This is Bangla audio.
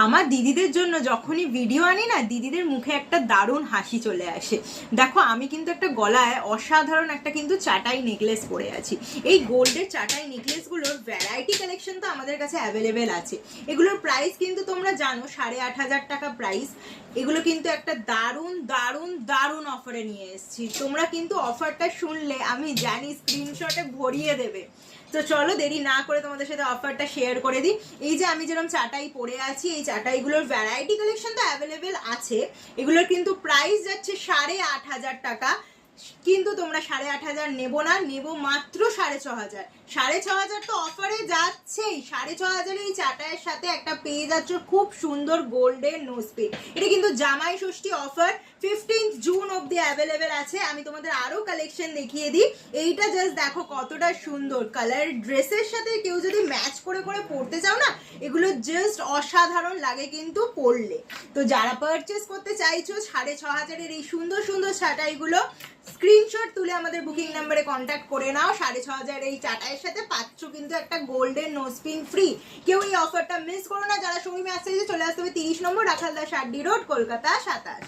আমার দিদিদের জন্য যখনই ভিডিও আনি না, দিদিদের মুখে একটা দারুণ হাসি চলে আসে। দেখো আমি কিন্তু একটা গলায় অসাধারণ একটা কিন্তু চাটাই নেকলেস পরে আছি। এই গোল্ডের চাটাই নেকলেসগুলোর ভ্যারাইটি কালেকশন তো আমাদের কাছে অ্যাভেলেবেল আছে। এগুলোর প্রাইস কিন্তু তোমরা জানো 8,500 টাকা প্রাইস। এগুলো কিন্তু একটা দারুণ দারুণ দারুণ অফারে নিয়ে এসেছি। তোমরা কিন্তু অফারটা শুনলে আমি জানি স্ক্রিনশটে ভরিয়ে দেবে। তো চলো দেরি না করে তোমাদের সাথে অফারটা শেয়ার করে দিই। এই যে আমি যেরকম চাটাই পরে আছি, এই চাটাইগুলোর ভ্যারাইটি কালেকশন তো অ্যাভেলেবেল আছে। এগুলোর কিন্তু প্রাইস যাচ্ছে 8,500 টাকা, কিন্তু তোমরা 8,500 নেবো না, নেবো মাত্র 6,500। 6,500 তো অফারে যাচ্ছেই। 6,500 এই চাটাইয়ের সাথে একটা পেয়ে যাচ্ছ খুব সুন্দর গোল্ডের নোজ পিন। এটা কিন্তু জামাই ষষ্ঠী অফার 15 জুন অব্দি অ্যাভেলেবেল আছে। আমি তোমাদের আরো কালেকশন দেখিয়ে দিই। এইটা জাস্ট দেখো কতটা সুন্দর কালার, ড্রেসের সাথে কেউ যদি ম্যাচ করে করে পরতে চাও না, এগুলো জাস্ট অসাধারণ লাগে কিন্তু পরলে। তো যারা পারচেস করতে চাইছো 6,500 এই সুন্দর সুন্দর চাটাইগুলো, স্ক্রিনশট তুলে আমাদের বুকিং নাম্বারে কন্ট্যাক্ট করে নাও। 6,500 এই চাটাইয়ের সাথে পাচ্ছ কিন্তু একটা গোল্ডেন নোজ পিন ফ্রি। কেউ এই অফারটা মিস করো না। যারা সঙ্গী ম্যাচ চলে আসতে হবে 30 নম্বর রাখালদাস আড্ডি রোড, কলকাতা 27।